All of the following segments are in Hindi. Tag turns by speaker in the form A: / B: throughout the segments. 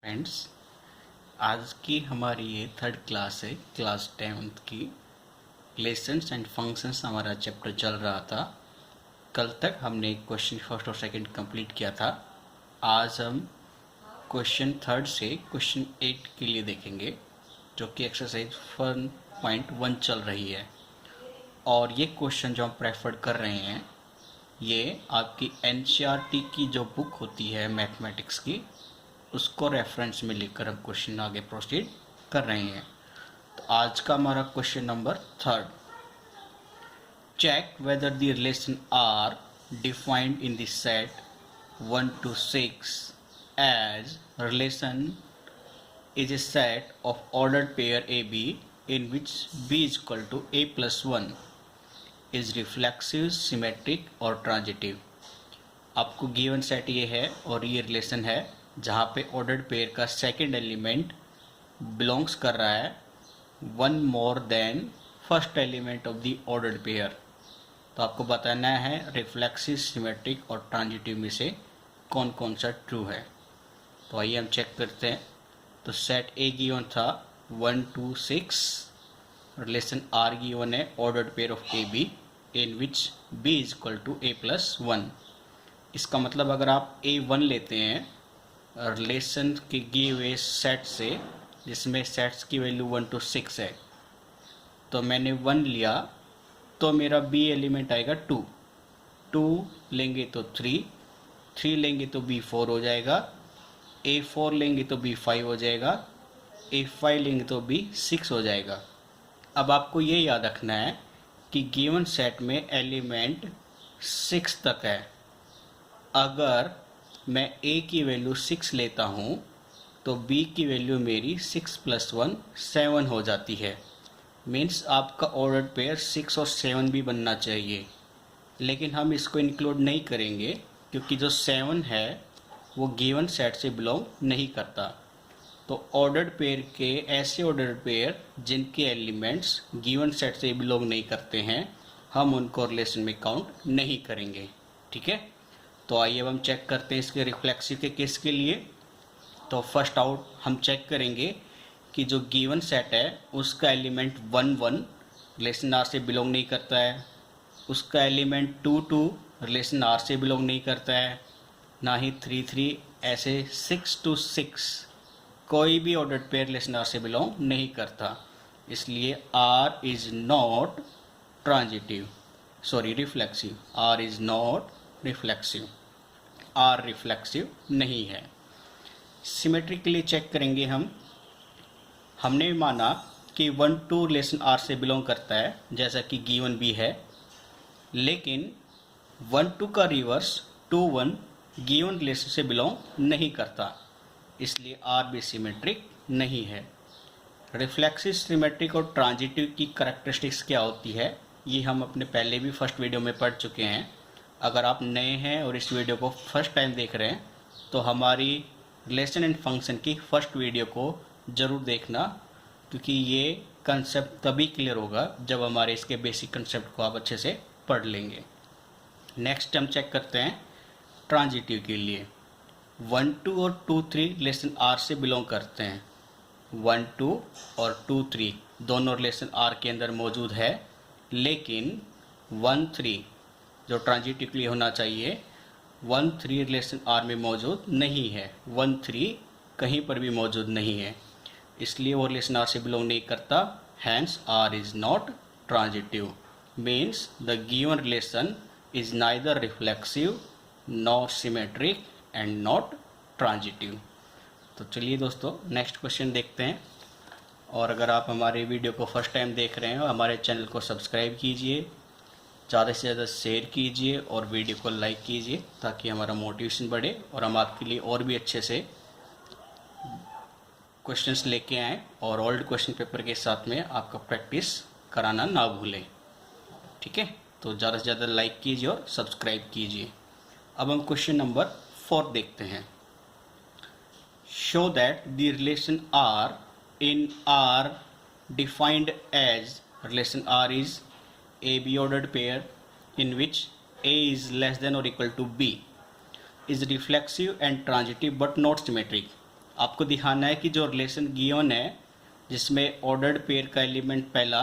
A: फ्रेंड्स, आज की हमारी ये थर्ड क्लास है, क्लास 10th की। लेसन्स एंड फंक्शंस हमारा चैप्टर चल रहा था। कल तक हमने क्वेश्चन फर्स्ट और सेकंड कंप्लीट किया था। आज हम क्वेश्चन थर्ड से क्वेश्चन 8 के लिए देखेंगे, जो कि एक्सरसाइज 1.1 चल रही है। और ये क्वेश्चन जो हम प्रेफर कर रहे हैं, ये आपकी एनसीईआरटी की जो बुक होती है मैथमेटिक्स की, उसको रेफरेंस में लेकर हम क्वेश्चन आगे प्रोसीड कर रहे हैं। तो आज का हमारा question number third, check whether the relation R defined in the set 1 to 6 as relation is a set of ordered pair AB in which B is equal to A plus 1 is reflexive, symmetric और transitive। आपको गिवन सेट ये है और ये रिलेशन है जहाँ पे ऑर्डर्ड पेयर का सेकंड एलिमेंट बिलोंग्स कर रहा है one more than first element of the ordered pair. तो आपको बताना है रिफ्लेक्सिव, सिमेट्रिक और ट्रांजिटिव में से कौन कौन सा ट्रू है। तो आइए हम चेक करते हैं। तो सेट ए गिवन था 1 to 6, रिलेशन आर गिवन है ordered pair of A B in which B is equal to A plus 1। इसका मतलब अगर आप A1 लेते हैं रिलेशन के गिवे हुए सेट से, जिसमें सेट्स की वैल्यू 1 to 6 है, तो मैंने 1 लिया तो मेरा B एलिमेंट आएगा 2। 2 लेंगे तो 3, 3 लेंगे तो B 4 हो जाएगा, A4 लेंगे तो B 5 हो जाएगा, A5 लेंगे तो B 6 हो जाएगा। अब आपको ये याद रखना है कि गिवन सेट में एलिमेंट 6 तक है। अगर मैं A की वैल्यू 6 लेता हूँ तो B की वैल्यू मेरी 6 + 1 7 हो जाती है। मीन्स आपका ऑर्डर्ड पेयर 6 और 7 भी बनना चाहिए, लेकिन हम इसको इंक्लूड नहीं करेंगे क्योंकि जो 7 है वो गिवन सेट से बिलोंग नहीं करता। तो ऑर्डर्ड पेयर के ऐसे ऑर्डर्ड पेयर जिनके एलिमेंट्स गिवन सेट से बिलोंग नहीं करते हैं, हम उनको रिलेशन में काउंट नहीं करेंगे। ठीक है, तो आइए अब हम चेक करते हैं इसके रिफ्लेक्सिव के केस के लिए। तो फर्स्ट आउट हम चेक करेंगे कि जो गिवन सेट है उसका एलिमेंट 1 1 रिलेशन आर से बिलोंग नहीं करता है, उसका एलिमेंट 2 2 रिलेशन आर से बिलोंग नहीं करता है, ना ही 3 3, ऐसे 6 to 6 कोई भी ऑर्डर्ड पेयर रिलेशन आर से बिलोंग नहीं करता। इसलिए R is not transitive, sorry reflexive. R is not reflexive, R reflexive नहीं है। सिमेट्री के लिए चेक करेंगे हम। हमने माना कि 1 2 रिलेशन आर से बिलोंग करता है जैसा कि गिवन भी है, लेकिन 1 2 का रिवर्स 2 1 गिवन रिलेशन से बिलोंग नहीं करता, इसलिए आर भी सिमेट्रिक नहीं है। रिफ्लेक्सिव, सिमेट्रिक और ट्रांजिटिव की करैक्टरिस्टिक्स क्या होती है, ये हम अपने पहले भी फर्स्ट वीडियो में पढ़ चुके हैं। अगर आप नए हैं और इस वीडियो को फर्स्ट टाइम देख रहे हैं तो हमारी रिलेशन एंड फंक्शन की फर्स्ट वीडियो को ज़रूर देखना, क्योंकि ये कंसेप्ट तभी क्लियर होगा जब हमारे इसके बेसिक कंसेप्ट को आप अच्छे से पढ़ लेंगे। नेक्स्ट हम चेक करते हैं ट्रांजिटिव के लिए। 1 2 और 2 3 रिलेशन आर से बिलोंग करते हैं। 1 2 और 2 3 दोनों रिलेशन आर के अंदर मौजूद है, लेकिन 1 3 जो ट्रांजिटिवली होना चाहिए 1 3 रिलेशन आर में मौजूद नहीं है। 1 3 कहीं पर भी मौजूद नहीं है, इसलिए वो रिलेशन आर से बिलोंग नहीं करता। Hence R is not transitive, means the given relation is neither reflexive not symmetric and not transitive. तो चलिए दोस्तों नेक्स्ट क्वेश्चन देखते हैं। और अगर आप हमारे वीडियो को फर्स्ट टाइम देख रहे हैं, हमारे चैनल को सब्सक्राइब कीजिए, ज़्यादा से ज़्यादा शेयर कीजिए और वीडियो को लाइक कीजिए, ताकि हमारा मोटिवेशन बढ़े और हम आपके लिए और भी अच्छे से क्वेश्चंस लेके आएँ और ओल्ड क्वेश्चन पेपर के साथ में आपका प्रैक्टिस कराना ना भूलें। ठीक है, तो ज़्यादा से ज़्यादा लाइक कीजिए और सब्सक्राइब कीजिए। अब हम क्वेश्चन नंबर 4 देखते हैं। Show that the relation R in R defined as relation R is A B ordered pair in which A is less than or equal to B is reflexive and transitive but not symmetric आपको दिखाना है कि जो रिलेशन गिवन है जिसमें ऑर्डर्ड पेयर का एलिमेंट पहला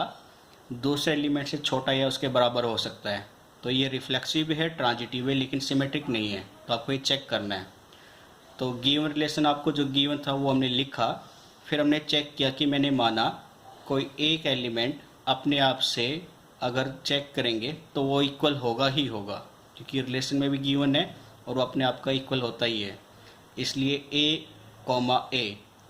A: दूसरे एलिमेंट से छोटा या उसके बराबर हो सकता है, तो ये रिफ्लेक्सिव है, ट्रांजिटिव है, लेकिन सिमेट्रिक नहीं है। तो आपको ये चेक करना है। तो गिवन रिलेशन आपको जो गिवन था वो हमने लिखा, फिर हमने चेक किया कि मैंने माना कोई एक एलिमेंट अपने आप से अगर चेक करेंगे तो वो इक्वल होगा ही होगा, क्योंकि रिलेशन में भी गिवन है और वो अपने आप का इक्वल होता ही है। इसलिए A,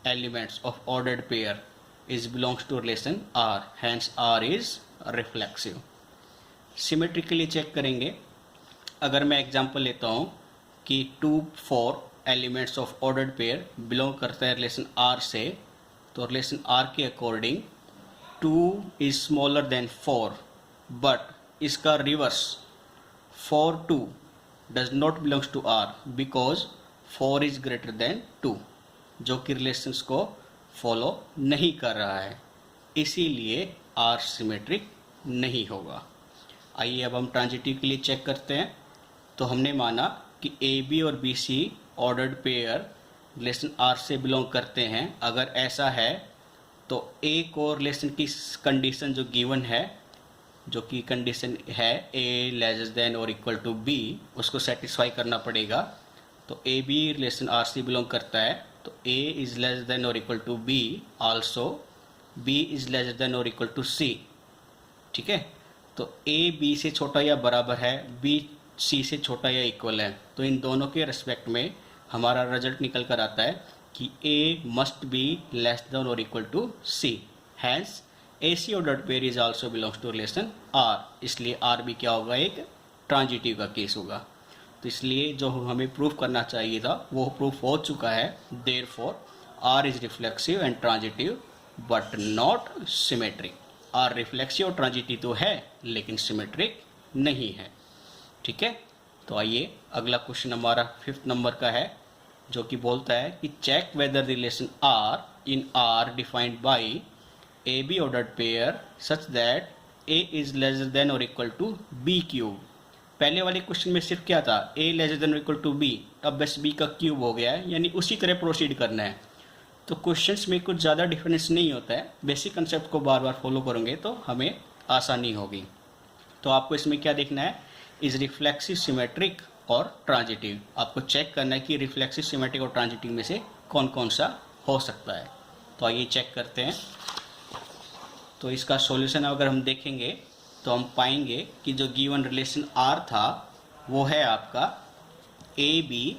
A: elements of ordered pair is belongs to relation R, hence R is reflexive. Symmetrically check करेंगे। अगर मैं एग्जांपल लेता हूँ कि 2, 4 elements of ordered pair belong करता है रिलेशन R से, तो रिलेशन R के according 2 is smaller than 4, but इसका reverse 4, 2 does not belongs to R because 4 is greater than 2, जो कि रिलेशंस को फॉलो नहीं कर रहा है, इसीलिए R सिमेट्रिक नहीं होगा। आइए अब हम ट्रांजिटिव के लिए चेक करते हैं। तो हमने माना कि AB और BC ordered pair relation R से बिलोंग करते हैं। अगर ऐसा है तो A को रिलेशन की कंडीशन जो गिवन है, जो कि कंडीशन है A लेस देन और इक्वल टू B, उसको सेटिस्फाई करना पड़ेगा। तो AB रिलेशन R से बिलोंग करता है, तो A इज लेस देन और equal to B, also B is less than और इक्वल टू C। ठीक है, तो A B से छोटा या बराबर है, B C से छोटा या इक्वल है, तो इन दोनों के रिस्पेक्ट में हमारा रिजल्ट निकल कर आता है कि A must be less than और equal to C, hence AC ordered pair is also belongs to relation R, इसलिए R भी क्या होगा, एक ट्रांजिटिव का केस होगा। तो इसलिए जो हमें प्रूफ करना चाहिए था वो प्रूफ हो चुका है। Therefore R is reflexive and transitive but not symmetric. R reflexive और ट्रांजिटिव तो है लेकिन सिमेट्रिक नहीं है। ठीक है, तो आइए अगला क्वेश्चन हमारा 5th नंबर का है, जो कि बोलता है कि check whether relation R in R defined by AB ordered pair such that A is lesser than और इक्वल टू B क्यूब। पहले वाले क्वेश्चन में सिर्फ क्या था, A लेसर देन और इक्वल टू B, अब बस B का क्यूब हो गया है, यानी उसी तरह प्रोसीड करना है। तो क्वेश्चंस में कुछ ज़्यादा डिफरेंस नहीं होता है, बेसिक कंसेप्ट को बार बार फॉलो करेंगे तो हमें आसानी होगी। तो आपको इसमें क्या देखना है, इज रिफ्लेक्सिव सिमेट्रिक और ट्रांजिटिव। आपको चेक करना है कि रिफ्लेक्सिव सिमेट्रिक और ट्रांजिटिव में से कौन कौन सा हो सकता है। तो आइए चेक करते हैं। तो इसका सॉल्यूशन अगर हम देखेंगे तो हम पाएंगे कि जो गिवन रिलेशन R था वो है आपका AB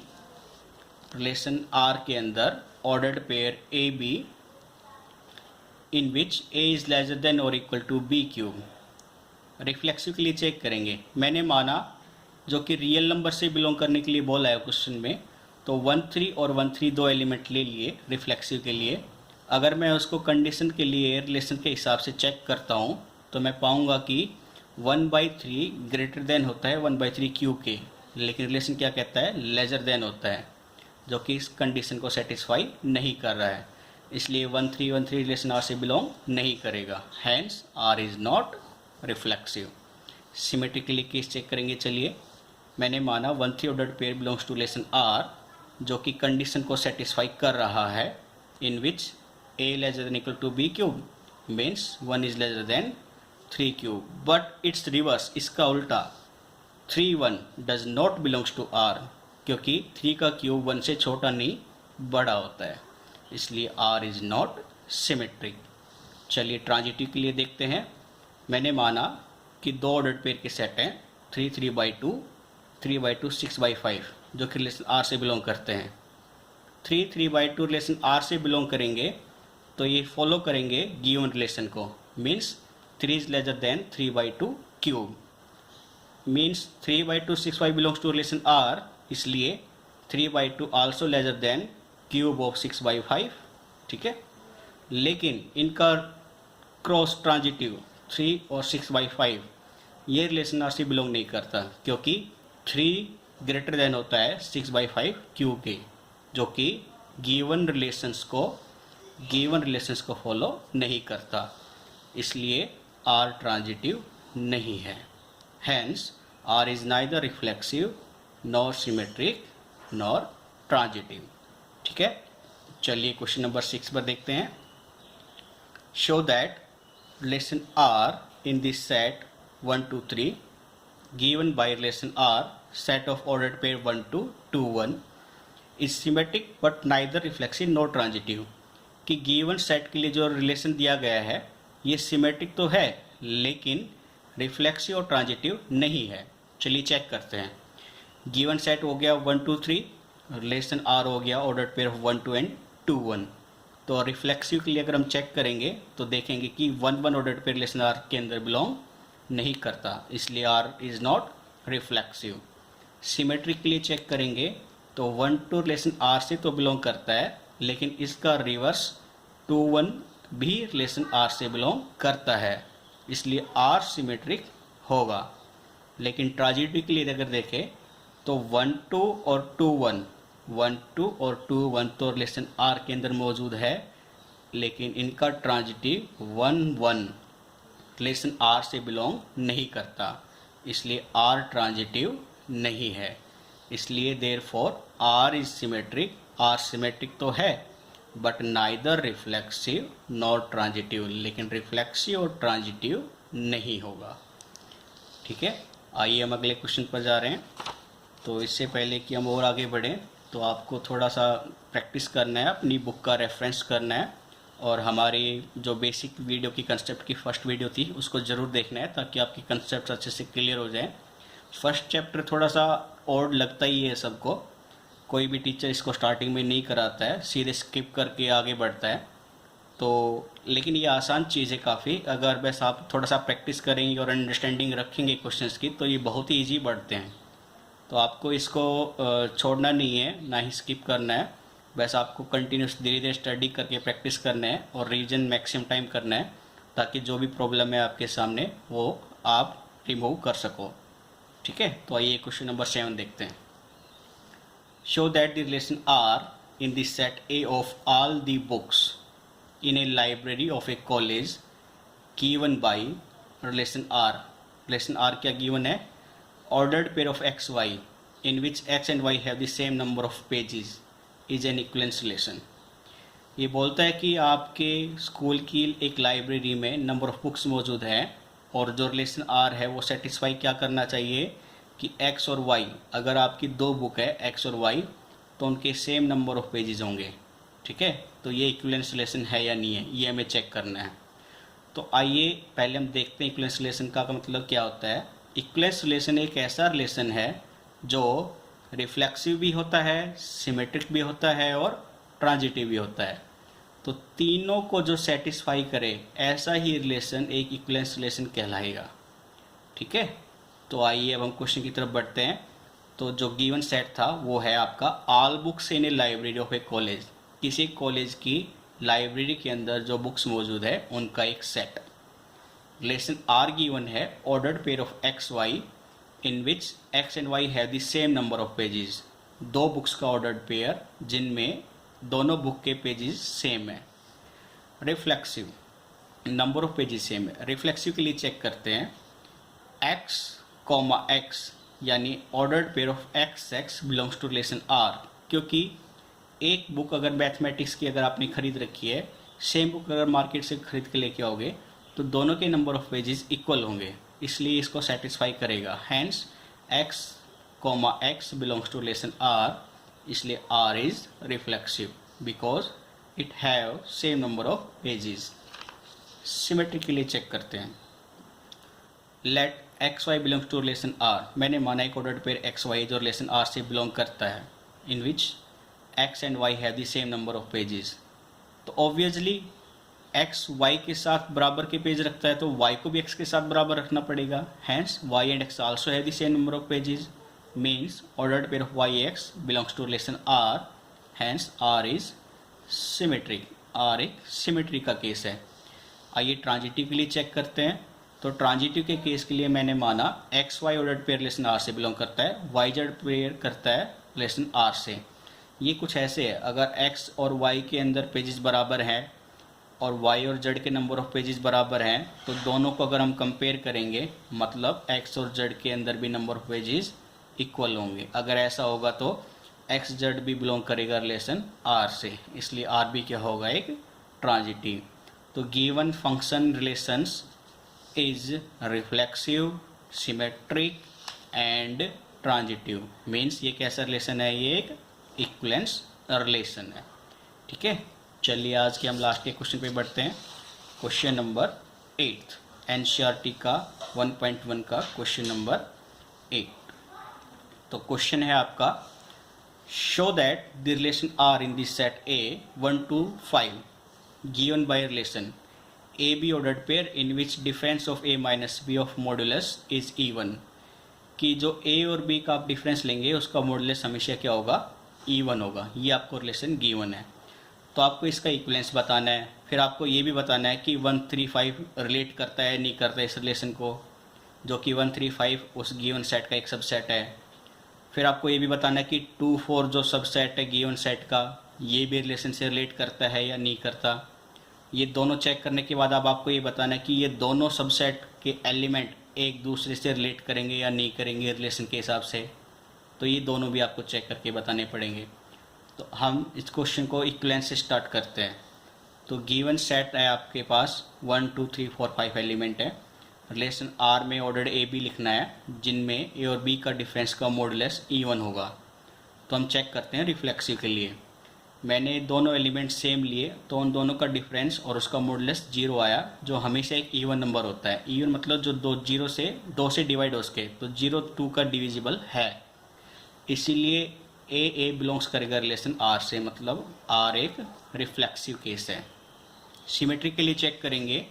A: रिलेशन R के अंदर ordered pair AB in which A is lesser than और equal to B cube. Reflexive के लिए चेक करेंगे। मैंने माना जो कि रियल नंबर से बिलोंग करने के लिए बोला है क्वेश्चन में, तो 1, 3 और 1, 3 दो एलिमेंट ले लिए रिफ्लेक्सिव के लिए। अगर मैं उसको कंडीशन के लिए रिलेशन के हिसाब से चेक करता हूँ तो मैं पाऊँगा कि 1/3 ग्रेटर देन होता है 1/3 क्यूब के, लेकिन रिलेशन क्या कहता है, लेसर देन होता है, जो कि इस कंडीशन को सेटिस्फाई नहीं कर रहा है। इसलिए 1, 3, 1, 3 रिलेशन R से बिलोंग नहीं करेगा, hence R is not reflexive. Symmetrically case check करेंगे। चलिए, मैंने माना 1, 3 ordered pair belongs to relation R, जो कि कंडीशन को सेटिस्फाई कर रहा है, in which A lesser than equal to B cube means 1 is lesser than 3 cube, but it's reverse, इसका उल्टा 3, 1 does not belongs to R, क्योंकि 3 का क्यूब 1 से छोटा नहीं बड़ा होता है, इसलिए R इज नॉट सिमेट्रिक। चलिए ट्रांजिटिव के लिए देखते हैं। मैंने माना कि दो ऑर्डर्ड पेयर के सेट हैं 3, 3/2, 3/2, 6/5, जो कि रिलेशन R से बिलोंग करते हैं। 3, 3/2 रिलेशन R से बिलोंग करेंगे तो ये फॉलो करेंगे गिवन रिलेशन को, means 3 is lesser than 3/2 cube, means 3/2, 6/5 belongs to relation R, इसलिए 3/2 also lesser than cube of 6/5। ठीक है, लेकिन इनका क्रॉस ट्रांजिटिव 3 और 6/5 ये रिलेशन R से बिलोंग नहीं करता, क्योंकि 3 ग्रेटर देन होता है 6/5 क्यूब के, जो कि गिवन रिलेशंस को फॉलो नहीं करता, इसलिए R ट्रांजिटिव नहीं है। Hence R is neither reflexive nor symmetric nor transitive. ठीक है, चलिए क्वेश्चन नंबर 6 पर देखते हैं। Show that relation R in this set 1 2 3 given by relation R set of ordered pair 1 2 2 1 is symmetric but neither reflexive nor transitive। कि गिवन सेट के लिए जो रिलेशन दिया गया है ये सिमेट्रिक तो है लेकिन रिफ्लेक्सिव और ट्रांजिटिव नहीं है। चलिए चेक करते हैं। गिवन सेट हो गया 1 2 3, रिलेशन आर हो गया ऑर्डर्ड पेयर ऑफ 1 2 एंड 2 1। तो रिफ्लेक्सिव के लिए अगर हम चेक करेंगे तो देखेंगे कि 1 1 ऑर्डर्ड पेयर रिलेशन आर के अंदर बिलोंग नहीं करता, इसलिए R is not reflexive. Symmetric के लिए चेक करेंगे तो 1 2 रिलेशन आर से तो बिलोंग करता है लेकिन इसका रिवर्स 2 1 भी रिलेशन आर से बिलोंग करता है, इसलिए आर सिमेट्रिक होगा। लेकिन ट्रांजिटिव के लिए अगर देखें तो 1 2 और 2 1 1 2 और 2 1 तो रिलेशन आर के अंदर मौजूद है लेकिन इनका ट्रांजिटिव 1 1 रिलेशन आर से बिलोंग नहीं करता, इसलिए आर ट्रांजिटिव नहीं है। इसलिए therefore R is symmetric. R symmetric तो है but neither reflexive nor transitive, लेकिन रिफ्लेक्सिव और ट्रांजिटिव नहीं होगा। ठीक है, आइए हम अगले क्वेश्चन पर जा रहे हैं। तो इससे पहले कि हम और आगे बढ़ें तो आपको थोड़ा सा प्रैक्टिस करना है, अपनी बुक का रेफरेंस करना है और हमारी जो बेसिक वीडियो की कंसेप्ट की फर्स्ट वीडियो थी उसको ज़रूर देखना है ताकि आपकी कंसेप्ट अच्छे से क्लियर हो जाए। फर्स्ट चैप्टर थोड़ा सा और लगता ही है सबको, कोई भी टीचर इसको स्टार्टिंग में नहीं कराता है, सीधे स्किप करके आगे बढ़ता है। तो लेकिन ये आसान चीज़ है काफ़ी, अगर बस आप थोड़ा सा प्रैक्टिस करेंगे और अंडरस्टैंडिंग रखेंगे क्वेश्चंस की तो ये बहुत ही ईजी बढ़ते हैं। तो आपको इसको छोड़ना नहीं है, ना ही स्किप करना है, बस आपको कंटिन्यूस धीरे धीरे स्टडी करके प्रैक्टिस करना है और रिवीजन मैक्सिमम टाइम करना है ताकि जो भी प्रॉब्लम है आपके सामने वो आप रिमूव कर सको। ठीक है, तो आइए क्वेश्चन नंबर 7 देखते हैं। Show that the relation R in the set A of all the books in a library of a college given by relation R। relation R क्या given है? ordered pair of x y in which x and y have the same number of pages is an equivalence relation। ये बोलता है कि आपके स्कूल की एक लाइब्रेरी में नंबर ऑफ बुक्स मौजूद है और जो रिलेशन R है वो सेटिस्फाई क्या करना चाहिए कि x और y, अगर आपकी दो बुक है x और y तो उनके सेम नंबर ऑफ पेजेस होंगे। ठीक है, तो ये इक्विवेलेंस रिलेशन है या नहीं है ये हमें चेक करना है। तो आइए पहले हम देखते हैं इक्विवेलेंस रिलेशन का मतलब क्या होता है। इक्विवेलेंस रिलेशन एक ऐसा रिलेशन है जो रिफ्लेक्सिव भी होता है, सिमेट्रिक भी होता है और ट्रांजिटिव भी होता है। तो तीनों को जो सेटिस्फाई करे ऐसा ही रिलेशन एक इक्विवेलेंस रिलेशन कहलाएगा। ठीक है, तो आइए अब हम क्वेश्चन की तरफ बढ़ते हैं। तो जो गिवन सेट था वो है आपका all books in a library of a college. किसी कॉलेज की लाइब्रेरी के अंदर जो बुक्स मौजूद है उनका एक सेट। रिलेशन आर गिवन है ordered pair of X Y in which X and Y have the same number of pages. दो बुक्स का ऑर्डर्ड पेयर जिनमें दोनों बुक के पेजेस सेम है। Reflexive number of pages same है। रिफ्लेक्सिव के लिए चेक करते हैं एक्स कॉमा एक्स यानी ordered pair of X X belongs to relation R, क्योंकि एक बुक अगर मैथमेटिक्स की अगर आपने खरीद रखी है, सेम बुक अगर मार्केट से खरीद के लेके आओगे तो दोनों के नंबर ऑफ पेजेस इक्वल होंगे, इसलिए इसको सेटिस्फाई करेगा। Hence x comma x belongs to relation R, इसलिए R is reflexive because it have same number of pages. Symmetric के लिए चेक करते हैं। Let x y belongs to relation R. मैंने माना एक ऑर्डर्ड पेयर एक्स वाई जो रिलेशन आर से बिलोंग करता है, in which x and y have the same number of pages। तो ऑब्वियसली x y के साथ बराबर के पेज रखता है तो y को भी x के साथ बराबर रखना पड़ेगा। Hence y and x also have the same number of pages, means ordered pair of y x belongs to relation R, hence R is symmetric। R एक सिमेट्री का केस है। आइए ट्रांजिटिव के लिए चेक करते हैं। तो ट्रांजिटिव के केस के लिए मैंने माना X Y ordered pair relation R से बिलोंग करता है, y z पेयर करता है रिलेशन R से। ये कुछ ऐसे है, अगर x और y के अंदर पेजेस बराबर हैं और y और z के नंबर ऑफ पेजेस बराबर हैं तो दोनों को अगर हम कंपेयर करेंगे मतलब x और z के अंदर भी नंबर ऑफ पेजेस इक्वल होंगे। अगर ऐसा होगा तो एक्स जेड भी बिलोंग करेगा रिलेशन आर से, इसलिए आर भी क्या होगा, एक ट्रांजिटिव। तो given function relations is reflexive, symmetric and transitive. Means ये कैसा रिलेशन है, ये एक इक्विवेलेंस रिलेशन है। ठीक है, चलिए आज के हम लास्ट के क्वेश्चन पे बढ़ते हैं। क्वेश्चन नंबर 8 एनसीईआरटी का 1.1 का क्वेश्चन नंबर 8। तो क्वेश्चन है आपका, show that the relation R in this set A 1 to 5 given by relation A B ordered pair in which difference of a minus b of modulus is even। कि जो a और b का आप डिफरेंस लेंगे उसका मॉडुलस हमेशा क्या होगा, even होगा। ये आपको रिलेशन गिवन है, तो आपको इसका इक्विवेलेंस बताना है। फिर आपको ये भी बताना है कि 1 3 5 रिलेट करता है नहीं करता है इस रिलेशन को, जो कि 1 3 5 उस गिवन सेट का एक सबसेट है। फिर आपको ये भी बताना है कि 2 4 जो सबसेट है गिवन सेट का, ये भी रिलेशन से रिलेट करता है या नहीं करता। ये दोनों चेक करने के बाद अब आपको ये बताना है कि ये दोनों सबसेट के एलिमेंट एक दूसरे से रिलेट करेंगे या नहीं करेंगे रिलेशन के हिसाब से। तो ये दोनों भी आपको चेक करके बताने पड़ेंगे। तो हम इस क्वेश्चन को इक्विवेलेंस से स्टार्ट करते हैं। तो गिवन सेट है आपके पास 1 2 3 4 5 एलिमेंट है। रिलेशन आर में ऑर्डर्ड ए बी लिखना है जिनमें ए और बी का डिफरेंस का मॉडुलस इवन होगा। तो हम चेक करते हैं रिफ्लेक्सिव के लिए। मैंने दोनों एलिमेंट सेम लिए तो उन दोनों का डिफरेंस और उसका मॉडुलस 0 आया, जो हमेशा एक इवन नंबर होता है। इवन मतलब जो 2 से डिवाइड हो सके, तो 0 2 का डिविजिबल है, इसीलिए ए बिलोंग्स करेगा रिलेशन आर से, मतलब आर एक रिफ्लेक्सिव केस है। सिमेट्री के लिए चेक करेंगे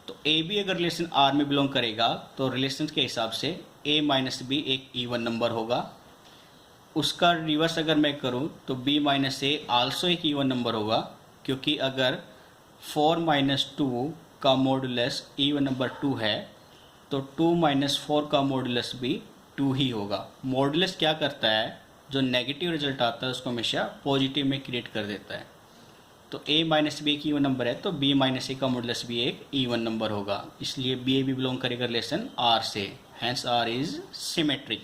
A: तो ए बी अगर रिलेशन आर में बिलोंग करेगा तो रिलेशन के हिसाब से ए माइनस बी एक इवन नंबर होगा। उसका रिवर्स अगर मैं करूं तो बी माइनस ए आल्सो एक इवन नंबर होगा, क्योंकि अगर 4 माइनस 2 का मॉडुलस इवन नंबर 2 है तो 2 माइनस 4 का मॉडुलस भी 2 ही होगा। मॉडुलस क्या करता है, जो नेगेटिव रिजल्ट आता है उसको हमेशा पॉजिटिव में क्रिएट कर देता है। तो a माइनस बी एक इवन नंबर है तो b माइनस ए का मॉडुलस भी एक इवन नंबर होगा, इसलिए बी भी बिलोंग करेगा रिलेशन r से, हैंस r इज सिमेट्रिक।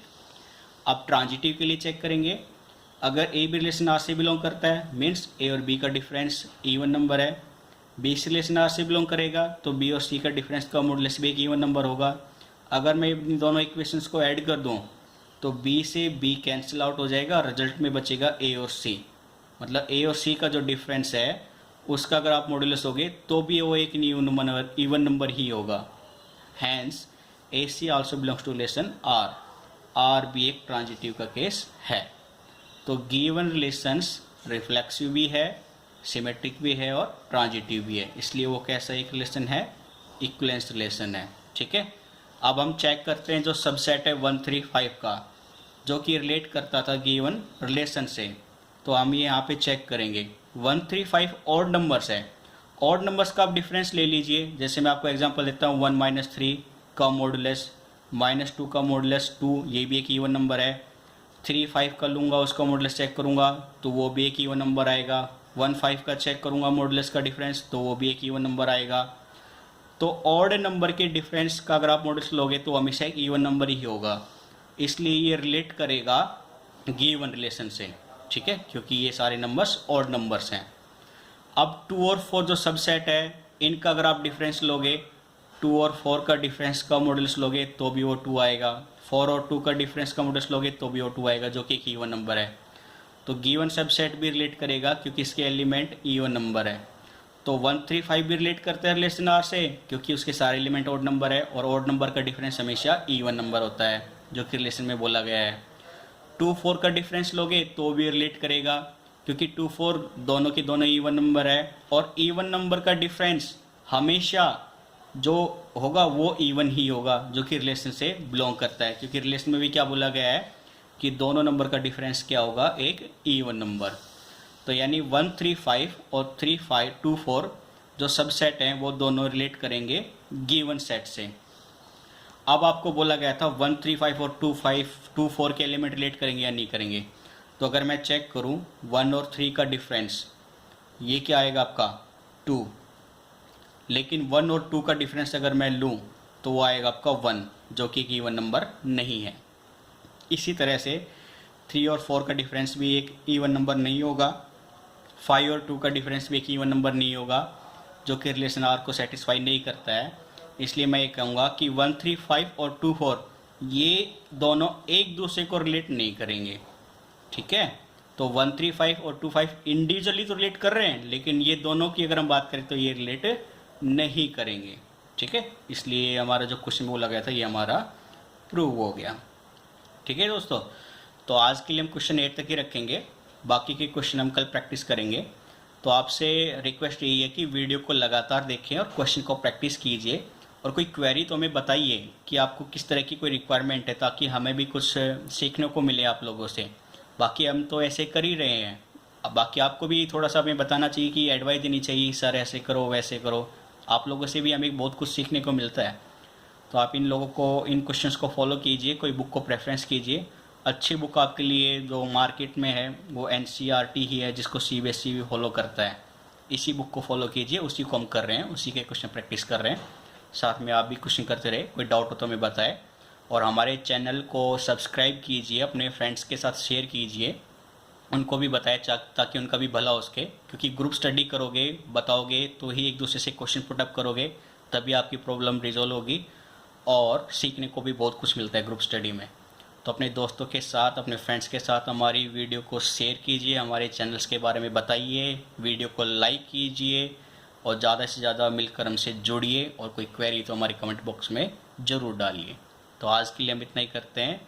A: अब ट्रांजिटिव के लिए चेक करेंगे। अगर a भी रिलेशन r से बिलोंग करता है मीन्स a और b का डिफरेंस इवन नंबर है। b से रिलेशन r से बिलोंग करेगा तो b और c का डिफरेंस का मॉडुलस भी एक इवन नंबर होगा। अगर मैं इन दोनों इक्वेशंस को ऐड कर दूँ तो b से b कैंसिल आउट हो जाएगा, रिजल्ट में बचेगा a और c। मतलब ए और सी का जो डिफरेंस है उसका अगर आप मॉडुलस होगे तो भी वो एक इवन नंबर ही होगा। Hence A C also belongs to relation R, R भी एक ट्रांजिटिव का केस है। तो गिवन रिलेशंस रिफ्लेक्सिव भी है, सिमेट्रिक भी है और ट्रांजिटिव भी है, इसलिए वो कैसा एक रिलेशन है, इक्विवेलेंस रिलेशन है। ठीक है, अब हम चेक करते हैं जो सबसेट है 1 3 5 का, जो कि रिलेट करता था गिवन रिलेशन से। तो हम ये यहाँ पे चेक करेंगे 1 3 5 ऑड नंबर्स है। ऑड नंबर्स का आप डिफरेंस ले लीजिए। जैसे मैं आपको एग्जांपल देता हूँ 1 माइनस 3 का मॉडुलस, माइनस 2 का मॉडुलस 2, ये भी एक इवन नंबर है। 3 5 का लूँगा उसका मॉडुलस चेक करूँगा तो वो भी एक इवन नंबर आएगा। 1 5 का चेक करूँगा मॉडुलस का डिफरेंस तो वो भी एक इवन नंबर आएगा। तो ऑड नंबर के डिफरेंस का अगर आप मॉडुलस लोगे तो हमेशा एक इवन नंबर ही होगा, इसलिए ये रिलेट करेगा गिवन रिलेशन से। ठीक है, क्योंकि ये सारे नंबर्स ऑड नंबर्स हैं। अब 2 और 4 जो सबसेट है इनका अगर आप डिफरेंस लोगे, 2 और 4 का डिफरेंस का मॉडुलस लोगे तो भी वो 2 आएगा। 4 और 2 का डिफरेंस का मॉडुलस लोगे तो भी वो 2 आएगा, जो कि एक इवन नंबर है। तो गिवन सबसेट भी रिलेट करेगा क्योंकि इसके एलिमेंट इवन नंबर है। तो 1 3 5 भी रिलेट करते हैं रिलेशन आर से क्योंकि उसके सारे एलिमेंट ऑड नंबर है, और ऑड नंबर का डिफरेंस हमेशा इवन नंबर होता है, जो कि रिलेशन में बोला गया है। 2 4 का डिफरेंस लोगे तो भी रिलेट करेगा क्योंकि 2 4 दोनों के दोनों इवन नंबर है, और इवन नंबर का डिफरेंस हमेशा जो होगा वो इवन ही होगा, जो कि रिलेशन से बिलोंग करता है। क्योंकि रिलेशन में भी क्या बोला गया है कि दोनों नंबर का डिफरेंस क्या होगा, एक इवन नंबर। तो यानी 1 3 5 और 3 5 2 4 जो सबसेट हैं वो दोनों रिलेट करेंगे गिवन सेट से। अब आपको बोला गया था 1 3 5 और 2 4 के एलिमेंट रिलेट करेंगे या नहीं करेंगे। तो अगर मैं चेक करूं 1 और 3 का डिफरेंस, ये क्या आएगा आपका 2, लेकिन 1 और 2 का डिफरेंस अगर मैं लूं तो वो आएगा आपका 1, जो कि एक इवन नंबर नहीं है। इसी तरह से 3 और 4 का डिफरेंस भी एक इवन नंबर नहीं होगा, 5 और 2 का डिफरेंस भी एक इवन नंबर नहीं होगा, जो कि रिलेशन आर को सेटिस्फाई नहीं करता है। इसलिए मैं ये कहूँगा कि 1 3 5 और 2 4 ये दोनों एक दूसरे को रिलेट नहीं करेंगे। ठीक है, तो 1 3 5 और 2 5 इंडिविजुअली तो रिलेट कर रहे हैं, लेकिन ये दोनों की अगर हम बात करें तो ये रिलेट नहीं करेंगे। ठीक है, इसलिए हमारा जो क्वेश्चन बोला गया था ये हमारा प्रूव हो गया। ठीक है दोस्तों, तो आज के लिए हम क्वेश्चन 8 तक ही रखेंगे, बाकी के क्वेश्चन हम कल प्रैक्टिस करेंगे। तो आपसे रिक्वेस्ट यही है कि वीडियो को लगातार देखें और क्वेश्चन को प्रैक्टिस कीजिए, और कोई क्वेरी तो हमें बताइए कि आपको किस तरह की कोई रिक्वायरमेंट है, ताकि हमें भी कुछ सीखने को मिले आप लोगों से। बाकी हम तो ऐसे कर ही रहे हैं, अब बाकी आपको भी थोड़ा सा हमें बताना चाहिए कि एडवाइस देनी चाहिए, सर ऐसे करो वैसे करो। आप लोगों से भी हमें बहुत कुछ सीखने को मिलता है। तो आप इन लोगों को, इन क्वेश्चंस को फॉलो कीजिए, कोई बुक को प्रेफरेंस कीजिए। अच्छी बुक आपके लिए जो मार्केट में है वो NCERT ही है, जिसको CBSE भी फॉलो करता है। इसी बुक को फॉलो कीजिए, उसी को हम कर रहे हैं, उसी के क्वेश्चन प्रैक्टिस कर रहे हैं। साथ में आप भी क्वेश्चन करते रहे, कोई डाउट हो तो हमें बताएं। और हमारे चैनल को सब्सक्राइब कीजिए, अपने फ्रेंड्स के साथ शेयर कीजिए, उनको भी बताएं ताकि उनका भी भला हो सके। क्योंकि ग्रुप स्टडी करोगे, बताओगे, तो ही एक दूसरे से क्वेश्चन पुटअप करोगे, तभी आपकी प्रॉब्लम रिजॉल्व होगी। और सीखने को भी बहुत कुछ मिलता है ग्रुप स्टडी में। तो अपने दोस्तों के साथ, अपने फ्रेंड्स के साथ हमारी वीडियो को शेयर कीजिए, हमारे चैनल्स के बारे में बताइए, वीडियो को लाइक कीजिए, और ज़्यादा से ज़्यादा मिलकर हमसे जुड़िए। और कोई क्वेरी तो हमारे कमेंट बॉक्स में ज़रूर डालिए। तो आज के लिए हम इतना ही करते हैं,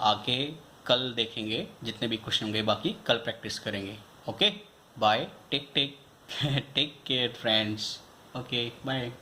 A: आगे कल देखेंगे, जितने भी क्वेश्चन होंगे बाकी कल प्रैक्टिस करेंगे। Okay, bye, take take take care friends. Okay, bye.